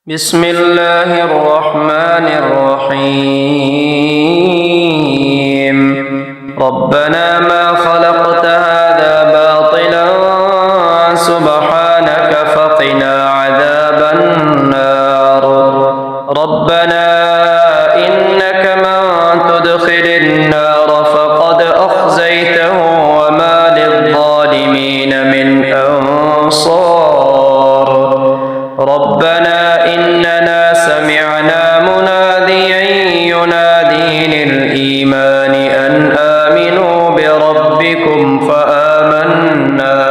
بسم الله الرحمن الرحيم ربنا ما خلقت هذا باطلا سبحانك فقنا عذاب النار ربنا إنك من تدخل النار فقد أخزيته وما للظالمين من أنصار ربنا إننا سمعنا مناديا ينادي للإيمان أن آمنوا بربكم فآمنا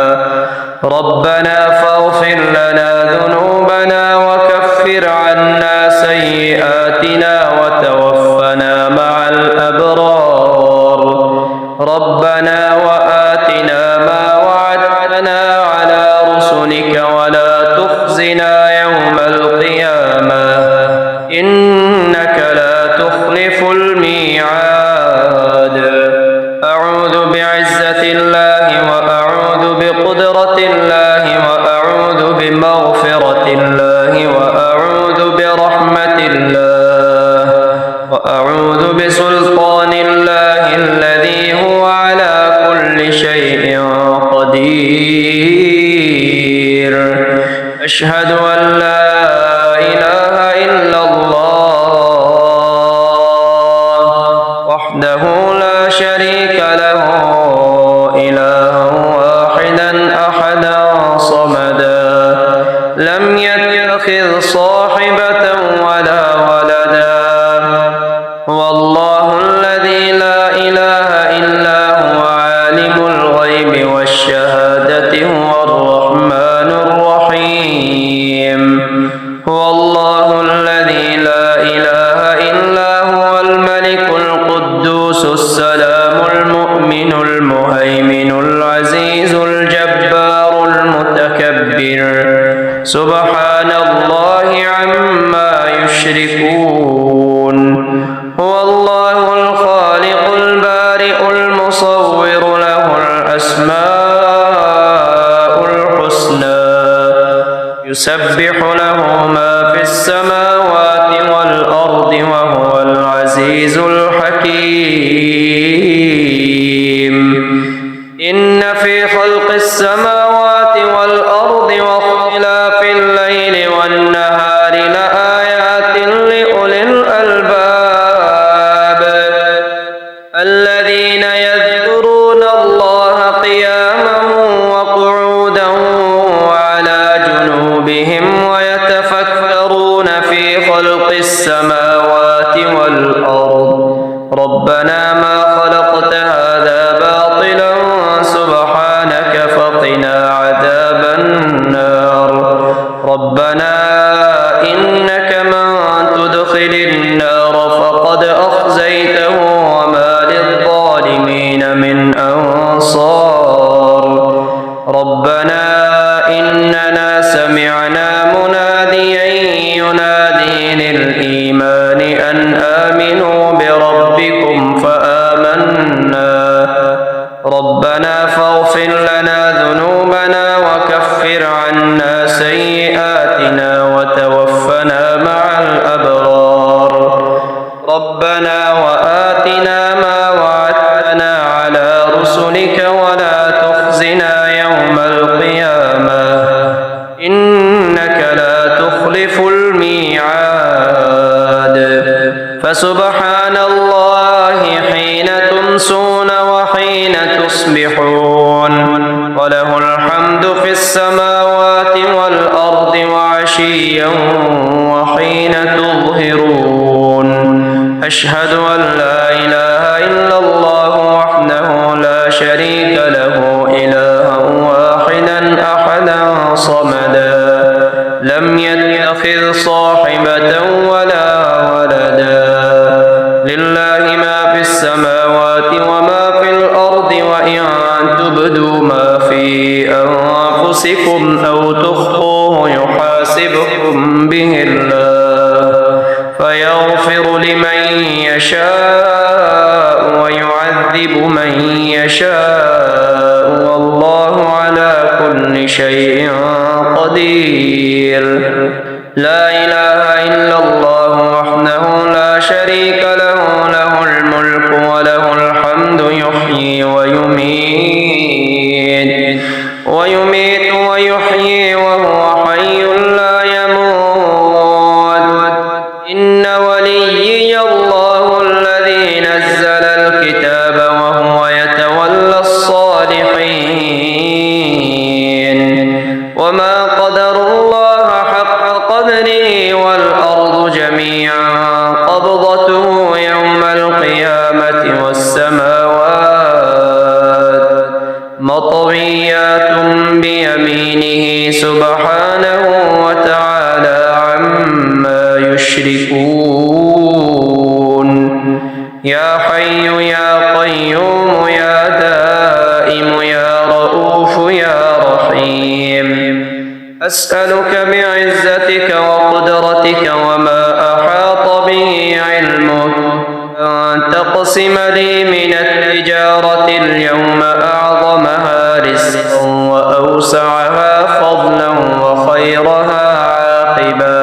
ربنا فاغفر لنا ذنوبنا وكفر عنا سيئاتنا وتوفنا مع الأبرار ربنا وآتنا ما وعدتنا على رسلك ولا تخزنا يوم القيامة إنك لا تخلف الميعاد أعوذ بعزة الله وأعوذ بقدرة الله وأعوذ بمغفرة الله وأعوذ برحمة الله وأعوذ بسلطان الله الذي هو على كل شيء قدير أشهد أن لا إله إلا الله وحده لا شريك له إلها واحدا أحدا صمدا لم يتخذ صاحبة ولا ولدا هو الله الذي لا إله إلا هو عالم الغيب والشهادة هو الرحمن الرحيم هو الله الذي لا إله إلا هو الملك القدوس السلام المؤمن المهيمن العزيز الجبار المتكبر سبحان الله عما يشركون هو الله الخالق البارئ المصور له الأسماء الحسنى يسبح له ما في السماوات والأرض وهو العزيز الحكيم إن في خلق السماوات والأرض واختلاف الليل والنهار لآيات لأولي الألباب الذين يذكرون الله قياما وقعودا وعلى جنوبهم ويتفكرون في خلق السماوات والأرض ربنا ما خلقت هذا باطلا سبحانك فقنا عذاب النار ربنا إنك من تدخل النار فقد أخزيته وما للظالمين من أنصار ربنا إننا سمعنا مناديا ينادي للإيمان أن آمنوا بربكم فآمنا ربنا فاغفر لنا ذنوبنا وكفر عنا سيئاتنا وتوفنا مع الأبرار ربنا وآتنا ما وعدتنا على رسلك ولا تخزنا يوم القيامة إنك لا تخلف الميعاد فسبحان الله حين تمسون وحين تصبحون وله الحمد في السماوات والأرض وعشيا وحين تظهرون أشهد أن لا إله إلا الله وحده لا شريك له إلها واحدا أحدا صمدا لم يتخذ صاحبة ولا ولدا لله ما في السماوات وما في الأرض وإن تبدوا ما في أنفسكم أو تخفوه يحاسبكم به الله فيغفر لمن يشاء ويعذب من يشاء والله على كل شيء قدير لا إله إلا الله وحده لا شريك له له الملك وله الحمد يحيي ويميت ويحيي وهو حي لا يموت. إن وليي الله الذي نزل الكتاب وهو يتولى الصالحين. وما قدروا الله حق قدره والأرض جميعا قبضته يوم القيامة والسماوات مطويات بيمينه سبحانه وتعالى عما يشركون. يا حي يا قيوم يا دائم يا رؤوف يا رحيم. أسألك بعزتك وقدرتك وما أحاط به علمك أن تقسم لي من التجارة اليوم أعظمها رزقا وأوسعها فضلا وخيرها عاقبة،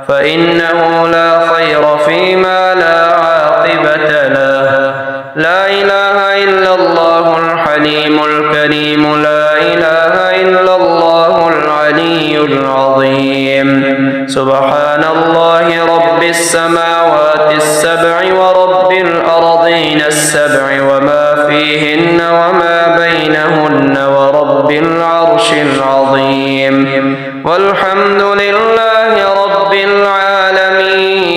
فإنه لا خير فيما لا عاقبة له. لا إله إلا الله الحليم الكريم. لا إله إلا الله العلي العظيم. سبحان الله رب السماوات السبع ورب الأرضين السبع وما فيهن وما بينهن ورب العرش العظيم. والحمد لله رب العالمين.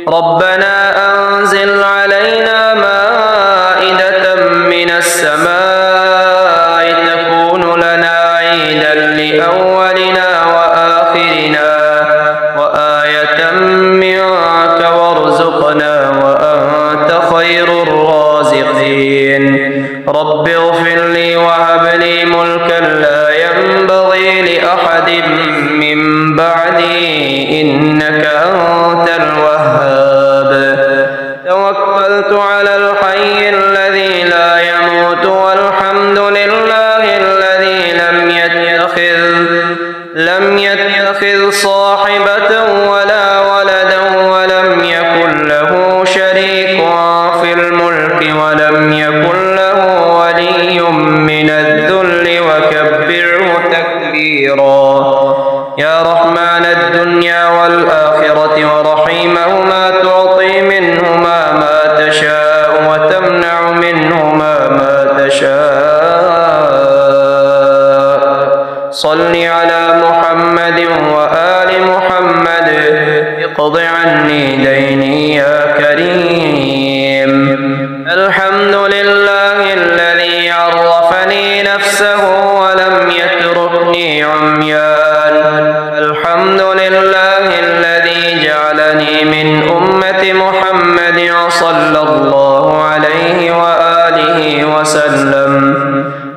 ربنا أنزل علينا مائدة من السماء تكون لنا عيدا لأولنا وآخرنا وآية منك وارزقنا وأنت خير الرازقين. رب اغفر لي وهب لي ملكا لا ينبغي لأحد من بعدي إنك أنت الوهاب. توكلت على الحي الذي لا يموت والحمد لله الذي لم يتخذ صاحبة ولا ولدا ولم يكن له شريك في الملك ولم يكن له ولي من الذل وكبره تكبيرا. يا رحمن الدنيا والآخرة ورحيمهما تعطي منهما ما تشاء وتمنع منهما ما تشاء. صل على محمد وآل محمد اقض عني ديني يا كريم. الحمد لله الذي عرفني نفسه ولم يتركني عميان. الحمد لله الذي جعلني من أمة محمد صلى الله عليه وآله وسلم.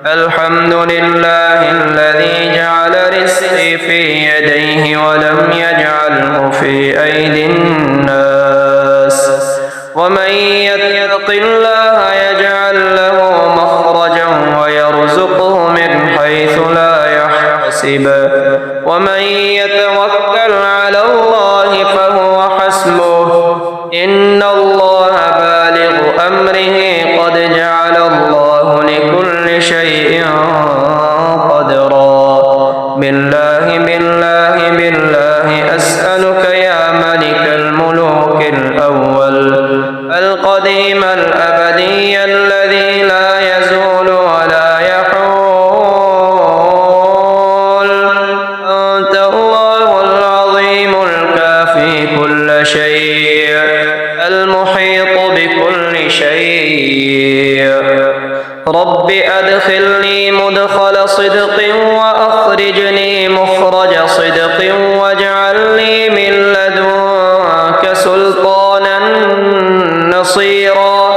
الحمد لله الذي جعل رزقي في يديه ولم يجعله في أيدي الناس. ومن يتق الله يجعل له مخرجا ويرزقه من حيث لا يحتسب. ومن يتوكل على الله فهو حسبه. إن الله بالغ أمره قد جعل الله لكل شيء قدرا. بالله بالله بالله أسألك يا ملك الملوك الأول القديم الأبدي الذي لا يزول ولا يحول. أنت الله العظيم الكافي كل شيء المحيط بكل شيء. رب أدخلني مدخل صدق وأخرجني مخرج صدق واجعل لي من لدنك سلطانا نصيرا.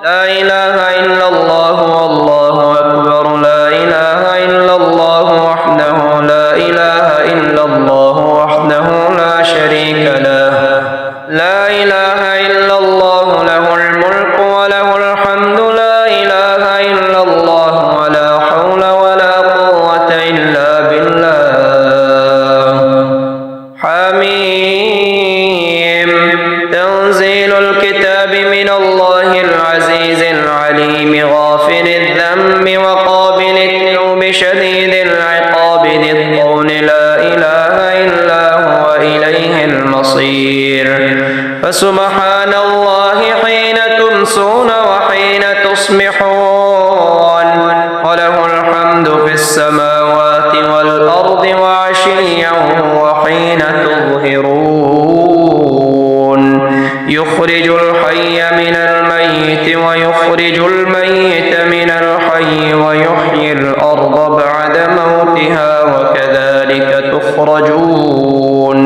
لا إله إلا الله والله أكبر. لا إله إلا الله وحده لا إله إلا الله وحده لا شريك له. لا إله إلا الله له الملك وله الحمد. لا إله إلا الله حميم تنزيل الكتاب من الله العزيز العليم غافر الذنب وقابل التوب شديد العقاب ذي الطول لا إله إلا هو إليه المصير فسبحان الله حين تمسون وحين تصبحون وله الحمد في السماوات والأرض وعشيا وحين تظهرون يخرج الحي من الميت ويخرج الميت من الحي ويحيي الأرض بعد موتها وكذلك تخرجون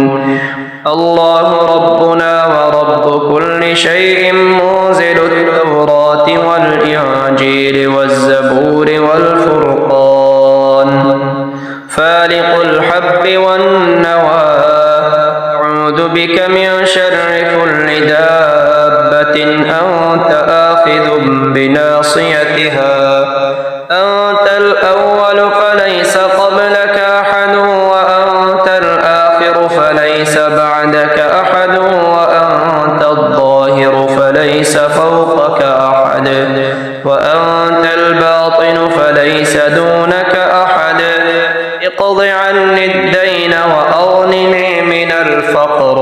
الله ربنا ورب كل شيء منزل التوراة والإنجيل والزبور والفرقان فالق الحب والنوى أعوذ بك من شر كل دابة أنت آخذ بناصيتها أنت الأول فليس قبلك أحد وأنت الآخر فليس بعدك أحد وأنت الظاهر فليس فوقك أحد وأنت الباطن فليس دونك أحد اقض عني الدين وأغنني من الفقر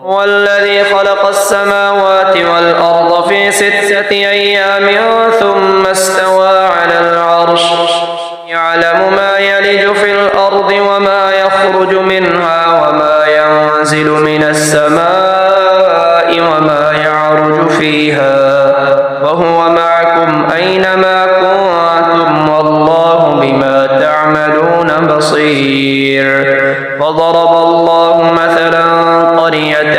والذي خلق السماوات والأرض في 6 أيام ثم استوى على العرش يعلم ما يلج في الأرض وما يخرج منها وما ينزل من السماء وما يعرج فيها وهو معكم أينما كنتم والله بما تعملون بصير وضرب الله مثلا قرية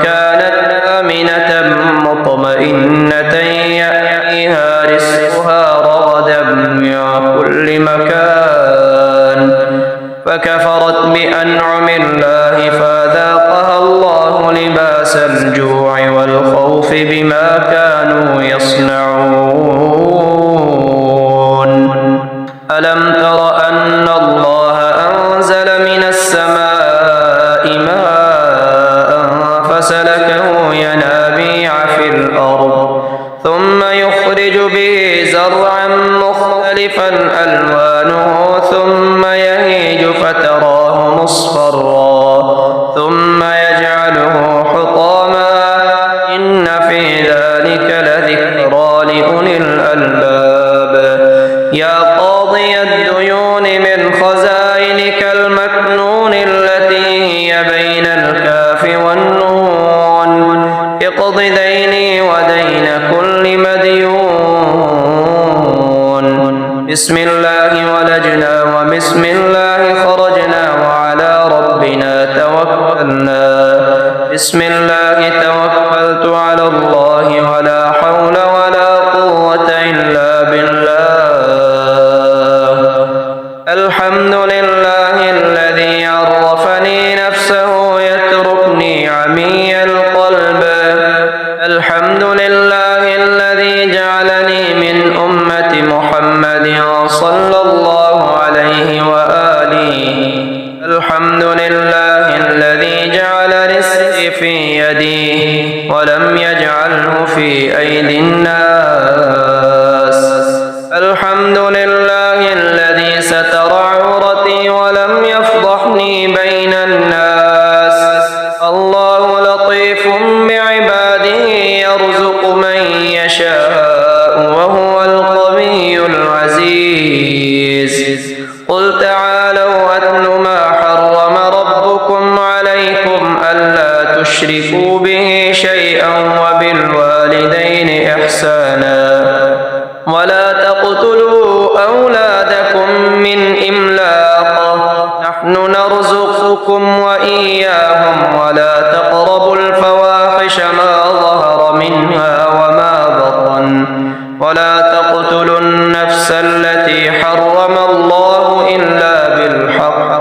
كانت آمنة مطمئنة يأتيها رزقها رغدا من كل مكان فكفرت بأنعم الله فذاقها الله لباس الجوع والخوف بما كانوا يصنعون ألم تر أن الله أنزل من السماء ماء فسلكه ينابيع في الأرض ثم يخرج به زرعا مختلفا ألوانه ثم يهيج فتراه مصفرا ثم يجعله حطاما إن في ذلك لذكرى لأولي الألباب يا قاضي الديون من خزائنك المكنون التي هي بين الكاف والنون اقض ديني ودين كل مديون بسم الله ولجنا وبسم الله خرجنا وعلى ربنا توكلنا بسم الله توكلت على الله ولا حول ولا قوة إلا بالله الحمد لله الذي عرفني نفسه يتركني عمي القلب الحمد لله الذي جعلني من أمة محمد صلى الله عليه وآله الحمد لله الذي جعل رزقي في يديه ولم يجعله في أيدي الناس الحمد لله الذي ستر عورتي ولم يفضحني بين الناس الله لطيف بعباده يرزق من يشاء وهو القوي العزيز قل تعالوا أتل ما حرم ربكم عليكم ألا تشركوا به شيئا وبالوالدين إحسانا ولا تقتلوا أولادكم من إملاق نحن نرزقكم وإياهم ولا تقربوا الفواحش ما ظهر منها وما بطن ولا تقتلوا النفس التي حرم الله إلا بالحق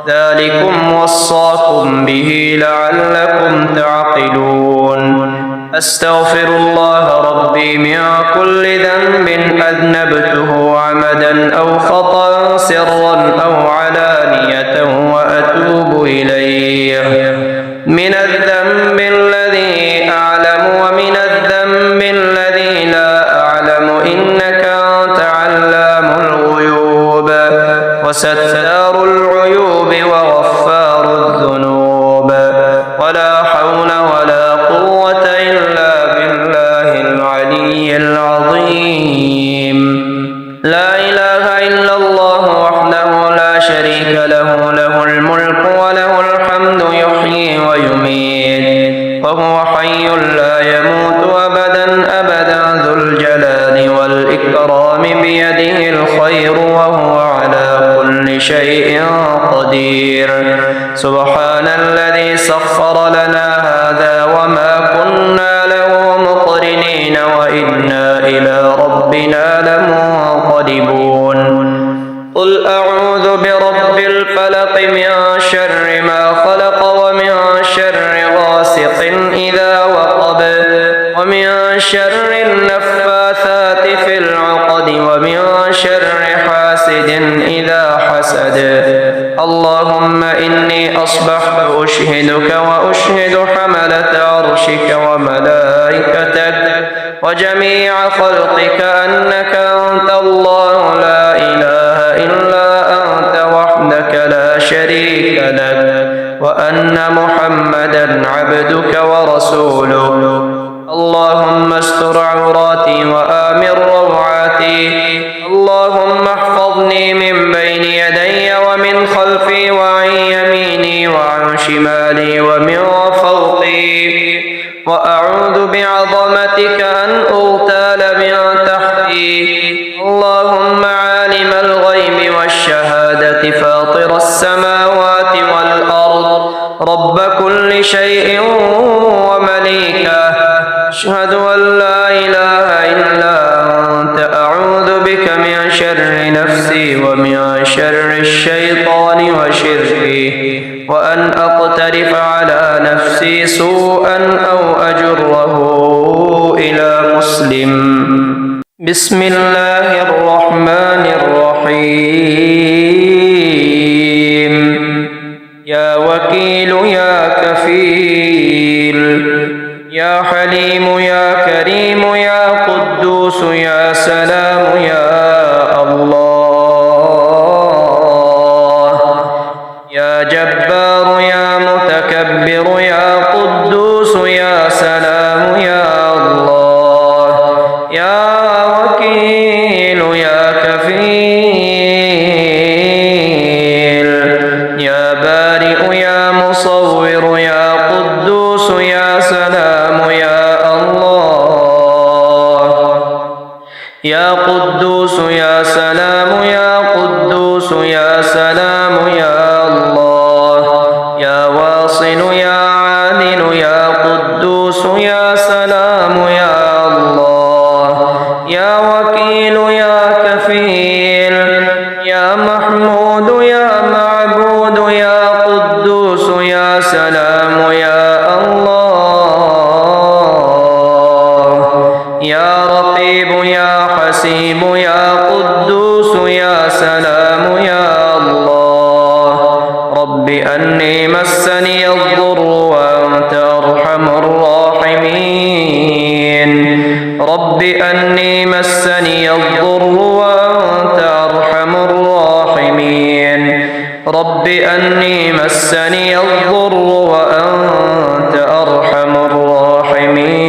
ذلكم وصاكم به لعلكم تعقلون أستغفر الله ربي من كل ذنب أذنبته عمدا أو خطأ سرا أو علانية وأتوب إليه بيده الخير وهو على كل شيء قدير. سبحان الذي سخر لنا هذا وما كنا له مقرنين وإنا إلى ربنا لمنقلبون. قل أعوذ برب الفلق من شر ما خلق ومن شر غاسق إذا وقب ومن شر النفاثات في العقد ومن شر حاسد إذا حسد. اللهم إني أصبحت أشهدك وأشهد حملة عرشك وملائكتك وجميع خلقك أنك أنت الله لا إله إلا أنت وحدك لا شريك لك وأن محمدا عبدك ورسولك. اللهم استر عوراتي وآمن روعاتي. اللهم احفظني من بين يدي ومن خلفي وعن يميني وعن شمالي ومن فوقي. وأعوذ بعظمتك أن أغتال من تحتي. اللهم عالم الغيب والشهادة فاطر السماوات والأرض رب كل شيء ومليكه. أشهد أن لا إله إلا أنت. أعوذ بك من شر نفسي ومن شر الشيطان وشركه وأن أقترف على نفسي سوءا أو أجره إلى مسلم. بسم الله الرحمن الرحيم. يا وكيل يا كفيل يا حليم يا كريم يا قدوس يا سلام يا الله. يا جبار يا متكبر يا قدوس يا سلام يا الله. يا وكيل يا كفيل يا بارئ يا مصور يا قدوس يا سلام يا الله. يا قدوس يا سلام يا قدوس يا سلام يا الله. يا واصل يا عادل يا قدوس يا سلام يا الله. يا وكيل يا كفيل يا محمود يا معبود يا قدوس يا سلام يا الله. يا رقيب يا حسيب يا قدوس يا سلام يا الله. رب أني مسني الضر وأنت أرحم الراحمين. رب أني مسني الضر وأنت أرحم الراحمين. رب أني مسني الضر وأنت أرحم الراحمين.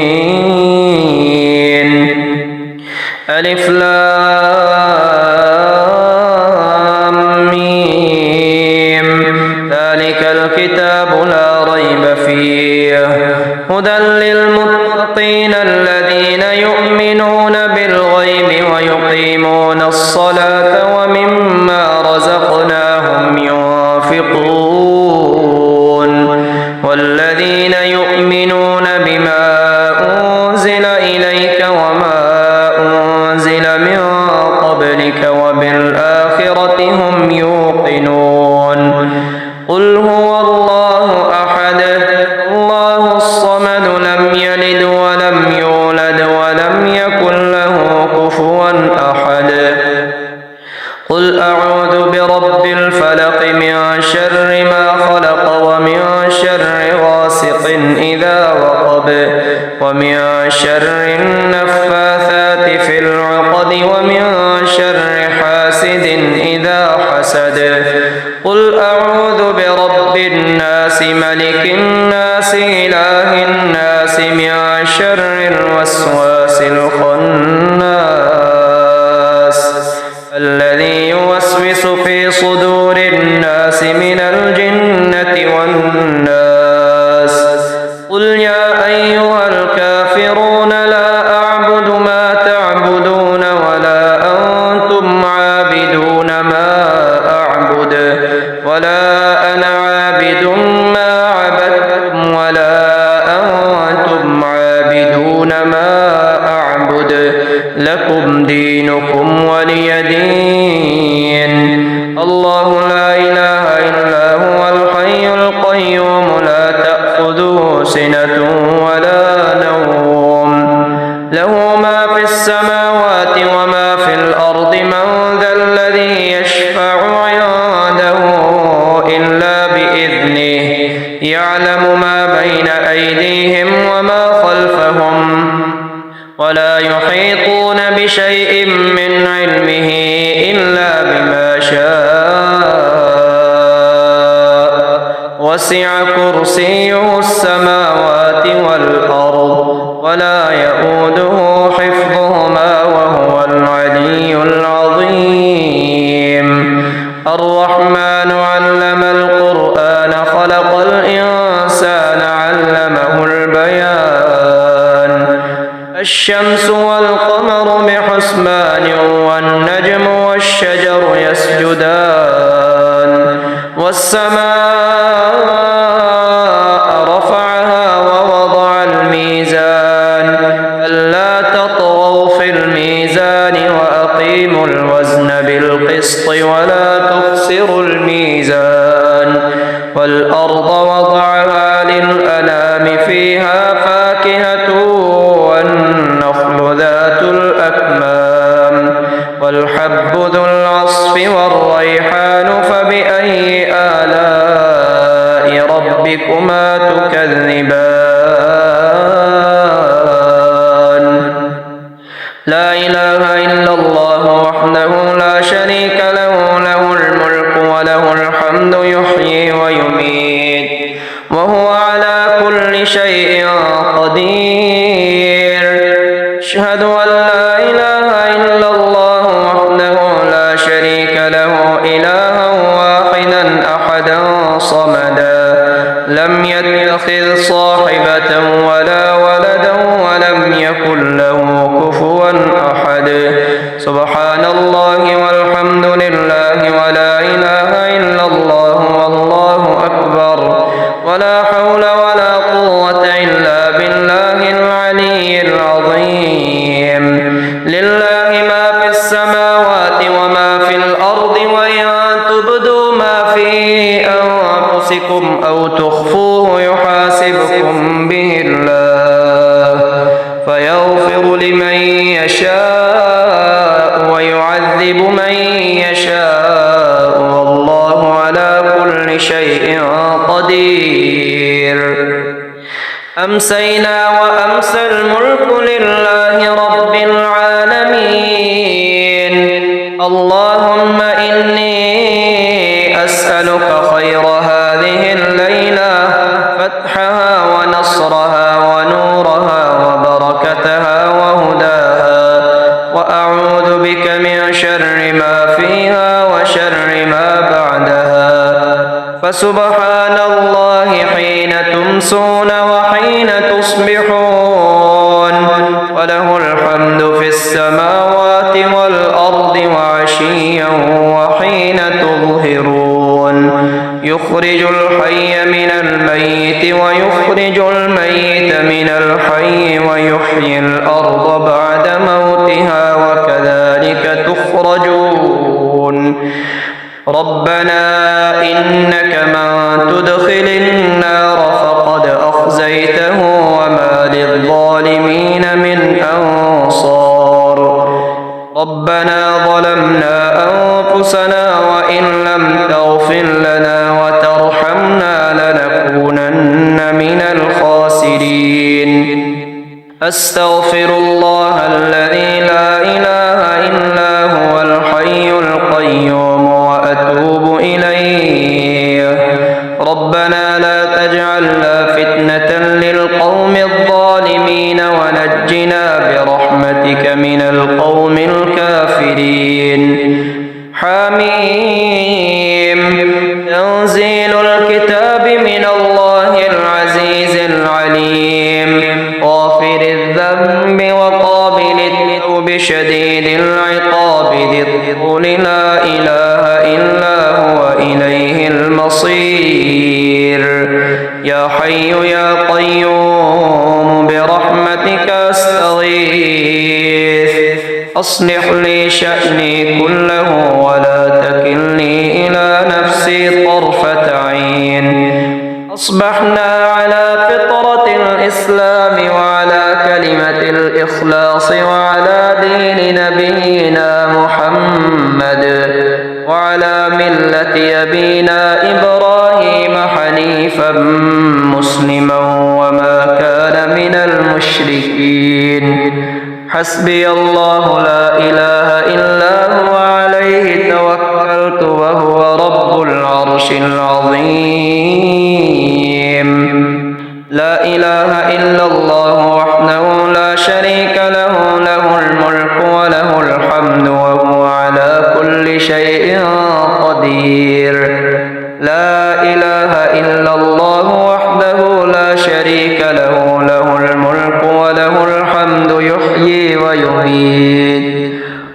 ألف لام ميم. ذلك الكتاب لا ريب فيه هدى للمتقين الذين يؤمنون بالغيب ويقيمون الصلاة ومما رزقناهم ينفقون. والذين يؤمنون بما أنزل إليك وما أنزل من قبلك وبالآخرة هم يوقنون. قل هو الله أحد الله الصمد لم يلد ولم يولد ولم يكن له كفوا أحد. قل أعوذ برب الفلق من شر ما خلق ومن شر غاسق إذا وقب ومن شر النفاثات في العقد ومن شر حاسد إذا حسد. قل أعوذ برب الناس ملك الناس إله الناس من شر الوسواس الخناس الذي يوسوس في صدور الناس من الجنة والناس. قل يا أيها الكافرون لا أعبد ما تعبدون ولا أنتم القيوم لا تأخذه سنة ولا نوم له ما في السماوات وما في الأرض من ذا الذي يشفع عنده إلا بإذنه يعلم ما بين أيديهم وما خلفهم ولا يحيطون بشيء من علمه إلا بما شاء وسع كرسيه السماوات والأرض ولا يؤوده حفظهما وهو العلي العظيم الرحمن علم القرآن خلق الإنسان علمه البيان الشمس والقمر بحسبان والنجم والشجر يسجدان والسماء رفعها ووضع الميزان ألا تطغوا في الميزان وأقيموا الوزن بالقسط ولا تخسروا الميزان والأرض وضعها للأنام فيها فاكهة والنخل ذات الأكمام والحب ذو العصف والريحان فبأي آلاء ربكما تكذبان لا إله إلا الله وحده لا شريك له له الملك وله الحمد يحيي ويميت وهو على كل شيء قدير أشهد أن لا إله إلا الله وحده لا شريك له إلها واحدا أحدا صمدا لم يتخذ صاحبة ولا ولدا ولم يكن له كفوا أحد سبحان الله والحمد لله ولا إله إلا الله والله أكبر ولا حول ولا قوة إلا بالله العلي العظيم لله ما في السماوات وما في الأرض وإن تبدوا ما في أنفسكم أو تخفوه يحاسبكم به الله فيغفر لمن يشاء ويعذب من يشاء والله على كل شيء قدير أمسينا وأمسى الملك لله رب العالمين اللهم إني أسألك خير هذه الليلة فتحها ونصرها ونورها وبركتها وهداها وأعوذ بك من شر ما فيها وشر ما بعدها فسبحان الله حين تمسون وحين تصبحون وله الحمد في السماوات والأرض وعشيا وحين تظهرون يخرج الحي من الميت ويخرج الميت من الحي ويحيي الأرض بعد موتها وكذلك تخرجون ربنا إنك من تدخل النار فقد أخزيته وما للظالمين من أنصار ربنا ظلمنا أنفسنا وإن لم تغفر لنا وترحمنا لنكونن من الخاسرين أستغفر الله الذي لا إله إلا هو الحي القيوم وأتوب إليه ربنا لا تجعلنا فتنة للقوم الظالمين ونجنا برحمتك من القوم الكافرين حميم تنزيل الكتاب من الله العزيز العليم غافر الذنب وقابل التوب شديد العقاب ذي الطول لا إله إلا هو إليه المصير يا حي يا قيوم برحمتك أستغيث أصلح لي شأني كله ولا تكلني إلى نفسي طرفة عين أصبحنا على فطرة الإسلام وعلى كلمة الإخلاص وعلى دين نبينا محمد وعلى ملة أبينا إبراهيم حنيفا مسلما وما كان من المشركين. حسبي الله لا إله إلا هو عليه توكلت وهو رب العرش العظيم. لا إله إلا الله وحده لا شريك له، له الملك وله الحمد وهو على كل شيء قدير. لا إله إلا الله وحده لا شريك له، له الملك وله الحمد يحيي ويميت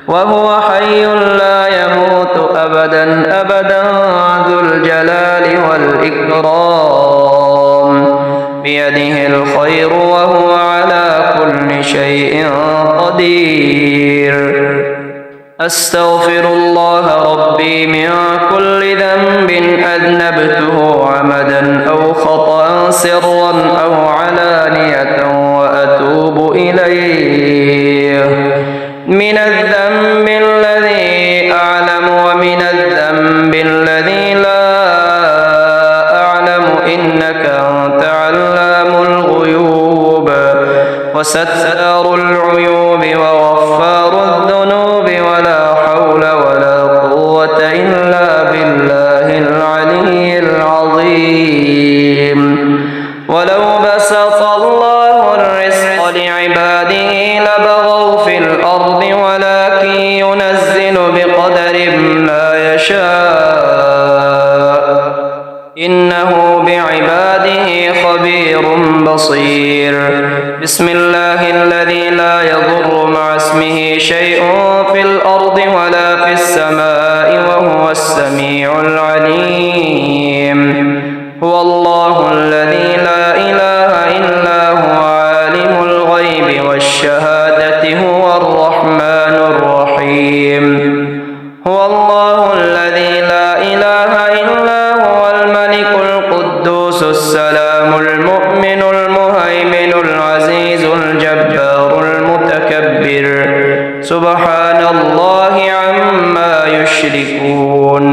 وهو حي لا يموت أبدا أبدا ذو الجلال والإكرام. بيده الخير وهو على كل شيء قدير. أستغفر الله ربي من كل ذنب أذنبته عمدا أو خطأ سرا أو علانية وأتوب إليه، من الذنب الذي أعلم ومن الذنب الذي لا أعلم، إنك أنت علام الغيوب وستار العيوب وغفار الذنوب، ولا حول ولا قوة إلا بالله العلي العظيم. ولو بسط الله الرزق لعباده لبغوا في الأرض ولكن ينزل بقدر ما يشاء، إنه بعباده خبير بصير. بسم الله الذي لا يضر مع اسمه شيء في الأرض ولا في السماء وهو السميع العليم. هو الله الذي لا إله إلا هو عالم الغيب والشهادة هو الرحمن الرحيم. هو الله الذي لا إله إلا هو الملك القدوس السلام المؤمن المهيمن العزيز الجبار المتكبر، سبحان الله عما يشركون.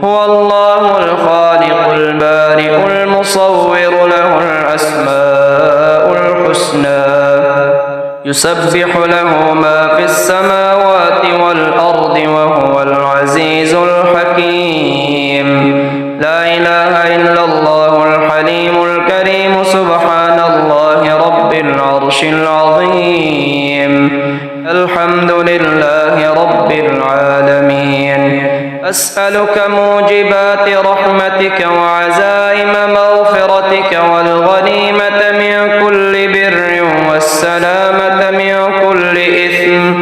هو الله الخالق البارئ المصور له الأسماء الحسنى، يسبح له ما في السماوات والأرض وهو العزيز الحكيم. لا إله إلا الله الحليم الكريم، سبحان الله رب العرش العظيم. الحمد لله رب العالمين. أسألك موجبات رحمتك وعزائم مغفرتك والغنيمة من كل بر والسلامة من كل إثم.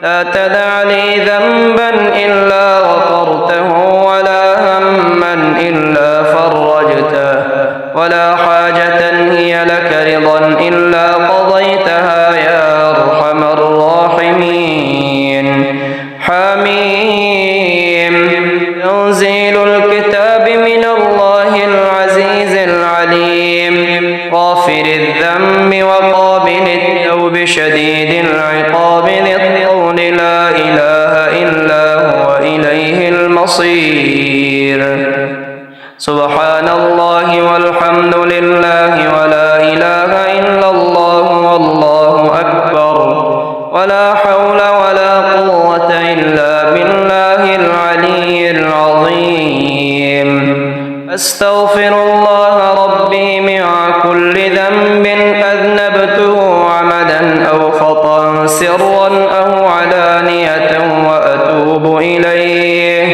لا تدع لي ذنبا إلا غفرته ولا هما إلا فرجته ولا حاجة هي لك رضا إلا قضيتها يا أرحم الراحمين. حميم. تنزيل الكتاب من الله العزيز العليم، غافر الذنب وقابل التوب شديد العقاب ذي الطول، لا إله إلا هو إليه المصير. سبحان الله والحمد لله ولا إله إلا الله والله أكبر، ولا حول ولا قوة إلا بالله العلي العظيم. أستغفر الله ربي من كل ذنب أذنبته عمدا أو خطأ سرا أو علانية وأتوب إليه،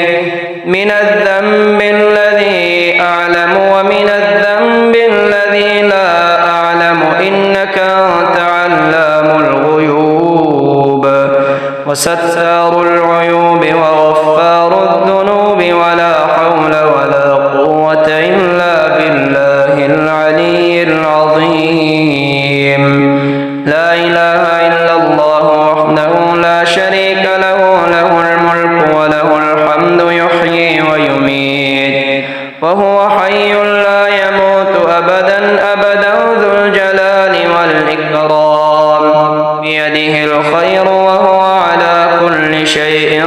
من الذنب الذي أعلم ومن الذنب الذي لا أعلم، إنك أنت علام الغيوب وستار العيوب وغفار الذنوب، ولا حول ولا قوة إلا بالله العلي العظيم. لا إله إلا الله وحده لا شريك له، له الملك وله الحمد يحيي ويميت وهو حي لا يموت أبدا أبدا ذو الجلال والإكرام. بيده الخير وهو على كل شيء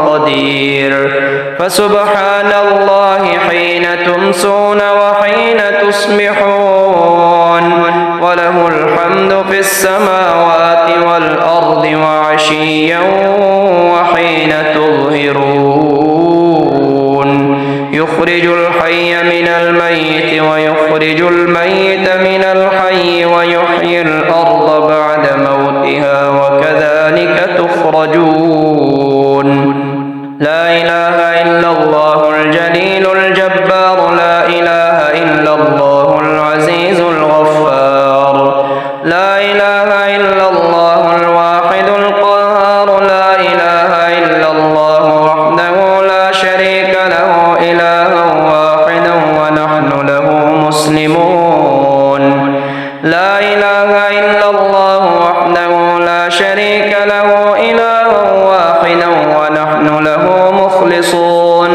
قدير. فسبحان الله حين تمسون وحين تصبحون، وله الحمد في السماوات والأرض وعشيا وحين تظهرون. يخرج الحي من الميت ويخرج الميت من الحي ويحيي الأرض بعد موتها وكذلك تخرجون. لا إله إلا الله الجليل الجبار، لا إله إلا الله العزيز الغفار، لا إله إلا الله الواحد القهار، لا إله إلا الله وحده لا شريك له إلها واحدا ونحن له مسلمون. لا إله إلا الله وحده لا شريك له إلها واحدا ونحن له مخلصون.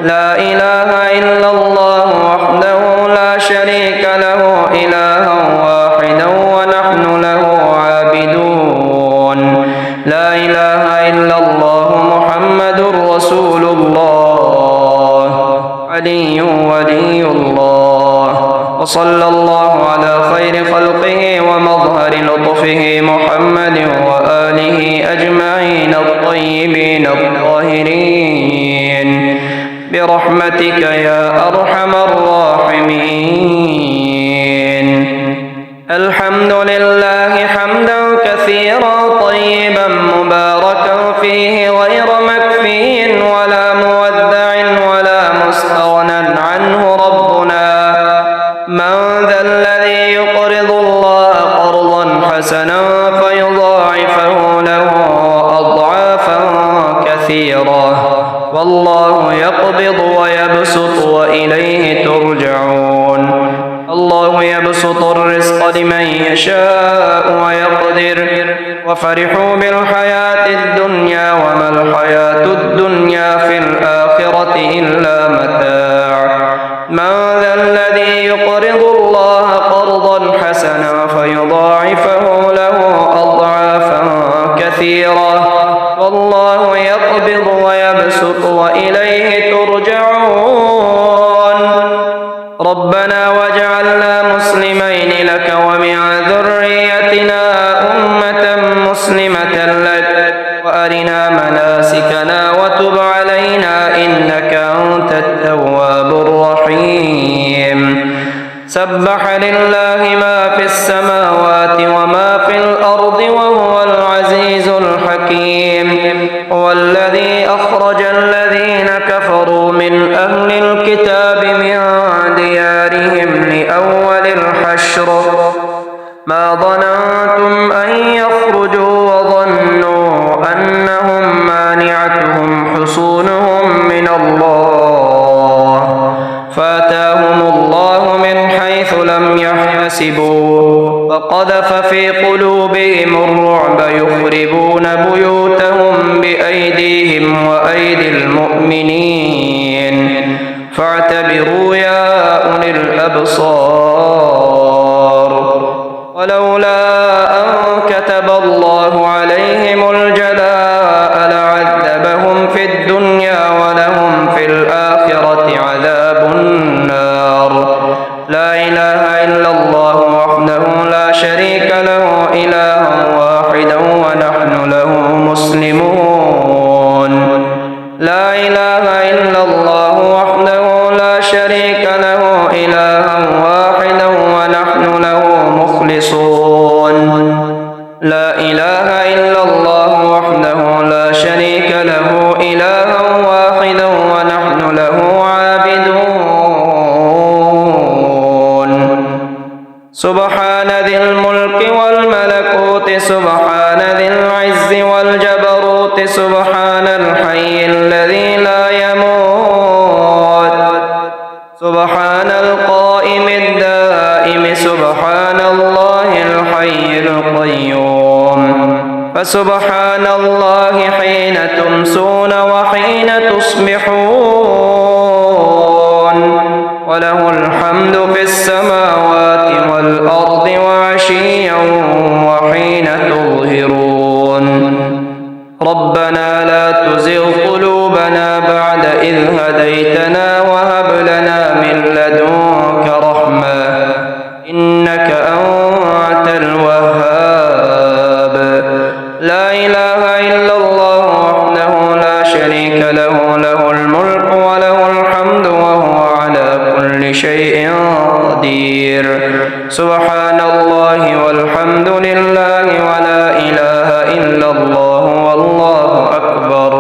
لا إله إلا الله وحده لا شريك له إلها واحدا ونحن له عابدون. لا إله إلا الله محمد رسول الله، علي ولي الله. وصلى الله على خير خلقه ومظهر لطفه محمد وآله أجمعين الطيبين الطاهرين، برحمتك يا أرحم الراحمين. الحمد لله حمدا كثيرا طيبا مباركا فيه غير مكفي ولا مودع ولا مستغنى عنه ربنا. من ذا الذي يقرض الله قرضا حسنا فيضاعفه له أضعافا كثيرة، والله يقبض ويبسط وإليه ترجعون. الله يبسط الرزق لمن يشاء ويقدر، وفرحوا بالحياة الدنيا وما الحياة الدنيا في الآخرة إلا متاع. من ذا الذي يقرض الله قرضا حسنا فيضاعفه له أضعافا كثيرة، والله يقبض ويبسط وإليه ترجعون. ربنا واجعلنا مسلمين لك ومن ذريتنا أمة مسلمة لك، وأرنا مناسكنا وتب علينا إنك أنت التواب الرحيم. سبح لله ما في السماوات وما في الأرض وهو العزيز الحكيم. هو الذي أخرج الذين كفروا من أهل الكتاب من ديارهم لأول الحشر، ما ظننتم أن يخرجوا وظنوا أنهم مانعتهم حصونهم من الله، فآتاهم الله من حيث لم يحتسبوا، فقذف في قلوبهم الرعب يخربون بيوتهم بأيديهم وأيدي المؤمنين، فاعتبروا يا أولي الأبصار. ولولا أن كتب الله عليهم الجلاء لعذبهم في الدنيا ولهم في الآخرة عذاب النار. لا إله إلا الله وحده لا شريك له إلها واحدا ونحن له مسلمون. لا إله إلا الله وحده لا شريك له إلها واحدا ونحن له مخلصون. لا إله إلا الله وحده لا شريك له إلها واحدا ونحن له عابدون. سبحان ذي الملك والملكوت، سبحان ذي العز والجبروت، سبحان الحي الذي لا يموت، سبحان القائم الدائم، سبحان الله الحي القيوم. فسبحان الله حين تمسون وحين تصبحون، وله الحمد في السماوات قدير. سبحان الله والحمد لله ولا إله إلا الله والله أكبر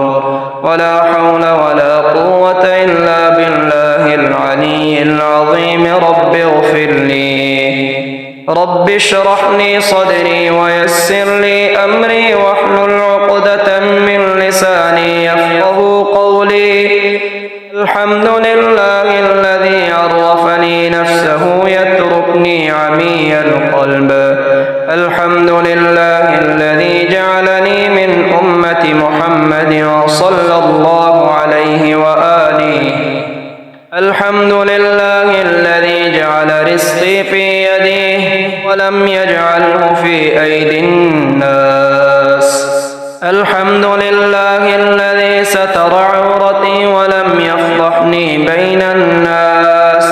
ولا حول ولا قوة إلا بالله العلي العظيم. رب اغفر لي رب اشرح لي صدري ويسر لي أمري واحلل عقدة من لساني يفقه قولي. الحمد لله الذي عرفني نفسه يتركني عمي القلب. الحمد لله الذي جعلني من أمة محمد صلى الله عليه وآله. الحمد لله الذي جعل رزقي في يديه ولم يجعله في أيدي الناس. الحمد لله الذي ستر عورتي ولم يفضحني بين الناس.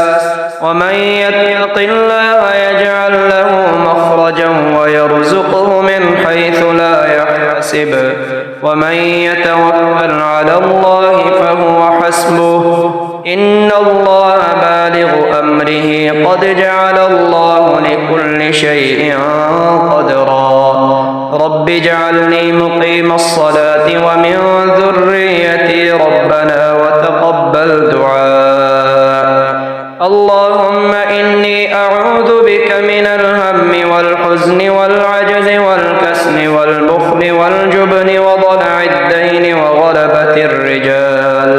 ومن يتق الله يجعل له مخرجا ويرزقه من حيث لا يحتسب. ومن يتوكل على الله فهو حسبه. إن الله بالغ أمره قد جعل الله لكل شيء قدرا. رب اجعلني مقيم الصلاة ومن ذريتي ربنا وتقبل دعاء. اللهم إني أعوذ بك من الهم والحزن والعجز والكسل والبخل والجبن وضلع الدين وغلبة الرجال.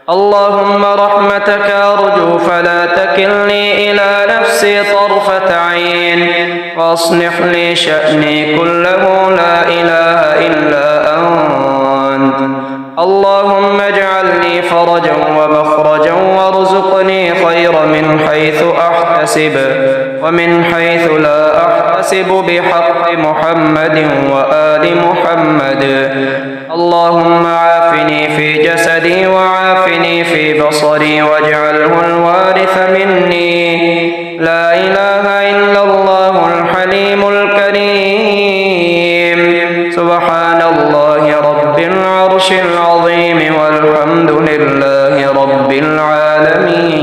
اللهم رحمتك أرجو فلا تكلني إلى نفسي طرفة عين وأصلح لي شأني كله لا إله إلا أنت. اللهم اجعل لي فرجا ومخرجا وارزقني خيرا من حيث أحتسب ومن حيث لا أحتسب بحق محمد وآل محمد. اللهم عافني في جسدي وعافني في بصري واجعله الوارث مني. لا إله إلا الله الحليم الكريم. سبحان الله رب العرش العظيم والحمد لله رب العالمين.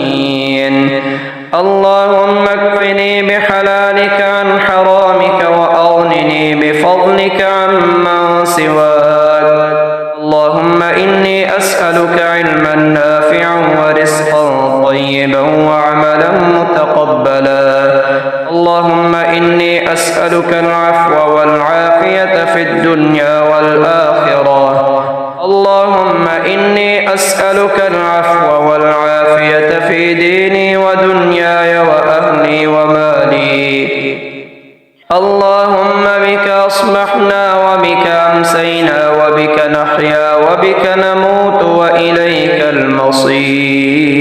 اللهم اكفني بحلالك عن حرامك وأغنني بفضلك عمن سواك. اللهم إني أسألك علما نافعا ورزقا طيبا وعملا متقبلا. اللهم إني أسألك العفو والعافية في الدنيا والآخرة. اللهم إني أسألك العفو والعافية في ديني ودنياي وأهلي ومالي. اللهم بك أصبحنا وبك أمسينا وبك نحيا وبك نموت وإليك المصير.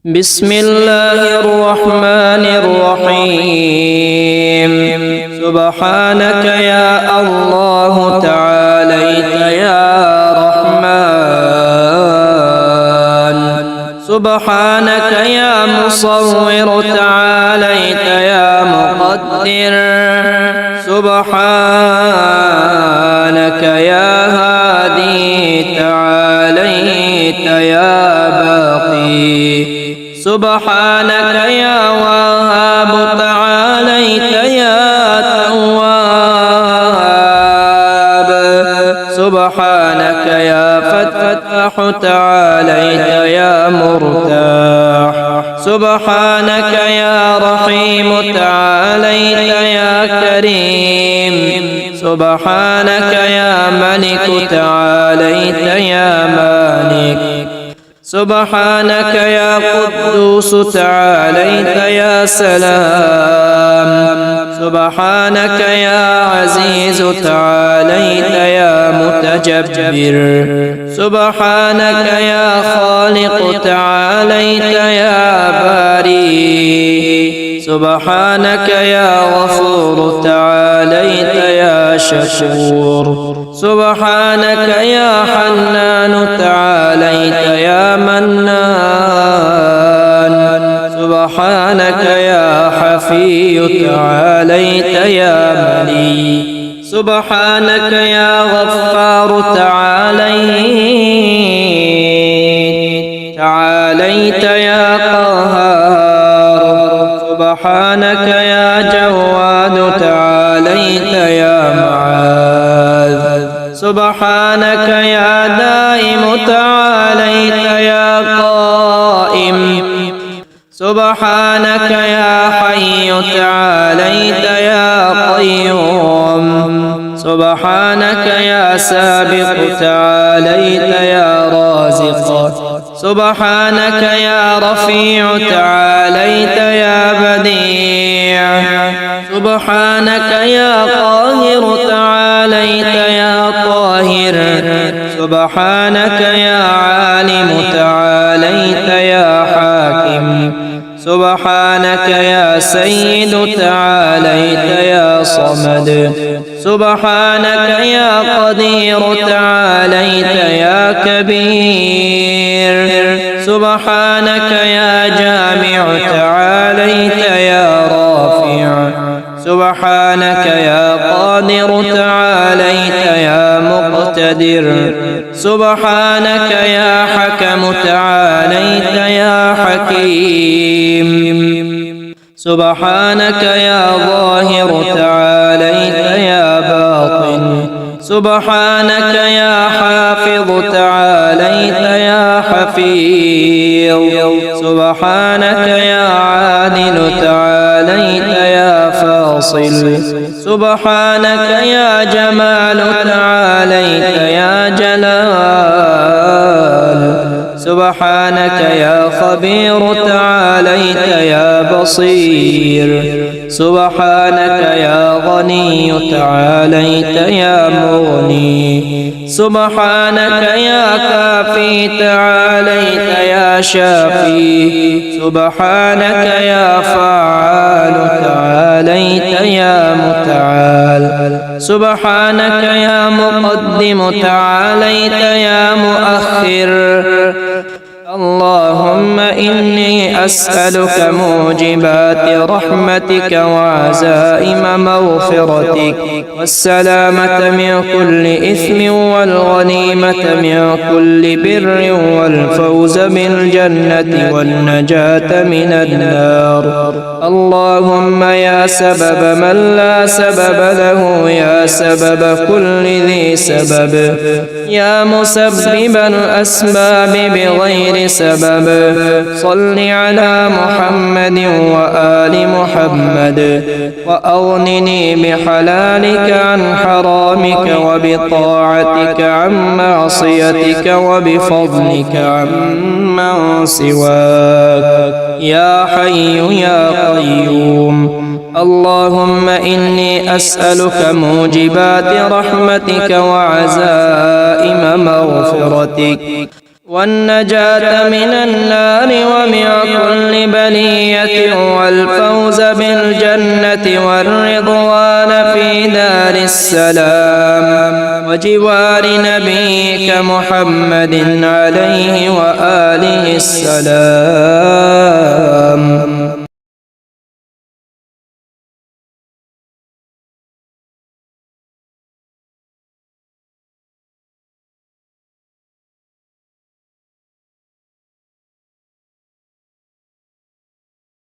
بسم الله الرحمن الرحيم. سبحانك يا الله تعاليت يا رحمن. سبحانك يا مصور تعاليت يا مقدر. سبحانك يا هادي تعاليت يا باقي. سبحانك يا وهاب تعاليت يا تواب. سبحانك يا فتاح تعاليت يا مرتاح. سبحانك يا رحيم تعاليت يا كريم. سبحانك يا ملك تعاليت يا مالك. سبحانك يا قدوس تعاليت يا سلام. سبحانك يا عزيز تعاليت يا متجبر. سبحانك يا خالق تعاليت يا باري. سبحانك يا غفور تعاليت يا شكور. سبحانك يا حنان تعاليت يا منان. سبحانك يا حفي تعاليت يا مني. سبحانك يا غفار تعاليت تعاليت يا قهار سبحانك يا جواد تعاليت يا معاذ سبحانك يا دائم تعاليت يا قائم سبحانك يا حي تعاليت يا قيوم سبحانك يا سابق تعاليت يا رازق سبحانك يا رفيع تعاليت يا بديع سبحانك يا قاهر تعاليت يا طاهر سبحانك يا عالم تعاليت يا حاكم سبحانك يا سيد تعاليت يا صمد سبحانك يا قدير تعاليت يا كبير سبحانك يا جامع تعاليت يا رافع سبحانك يا قادر تعاليت يا مقتدر سبحانك يا حكم تعاليت يا حكيم سبحانك يا ظاهر تعاليت يا باطن سبحانك يا حافظ تعاليت يا حفيظ سبحانك يا عادل تعاليت يا فاصل سبحانك يا جمال تعاليت يا جلال سبحانك يا خبير تعاليت يا بصير سبحانك يا غني تعاليت يا مغني سبحانك يا كافي تعاليت يا شافي سبحانك يا فعال تعاليت يا متعال سبحانك يا مقدم تعاليت يا مؤخر اللهم إني أسألك موجبات رحمتك وعزائم مغفرتك والسلامة من كل إثم والغنيمة من كل بر والفوز بالجنة والنجاة من النار اللهم يا سبب من لا سبب له يا سبب كل ذي سبب يا مسبب الأسباب بغير سبب صل على محمد وآل محمد وأغنني بحلالك عن حرامك وبطاعتك عن معصيتك وبفضلك عمن سواك يا حي يا قيوم اللهم إني أسألك موجبات رحمتك وعزائم مغفرتك والنجاة من النار ومن كل بلية والفوز بالجنة والرضوان في دار السلام وجوار نبيك محمد عليه وآله السلام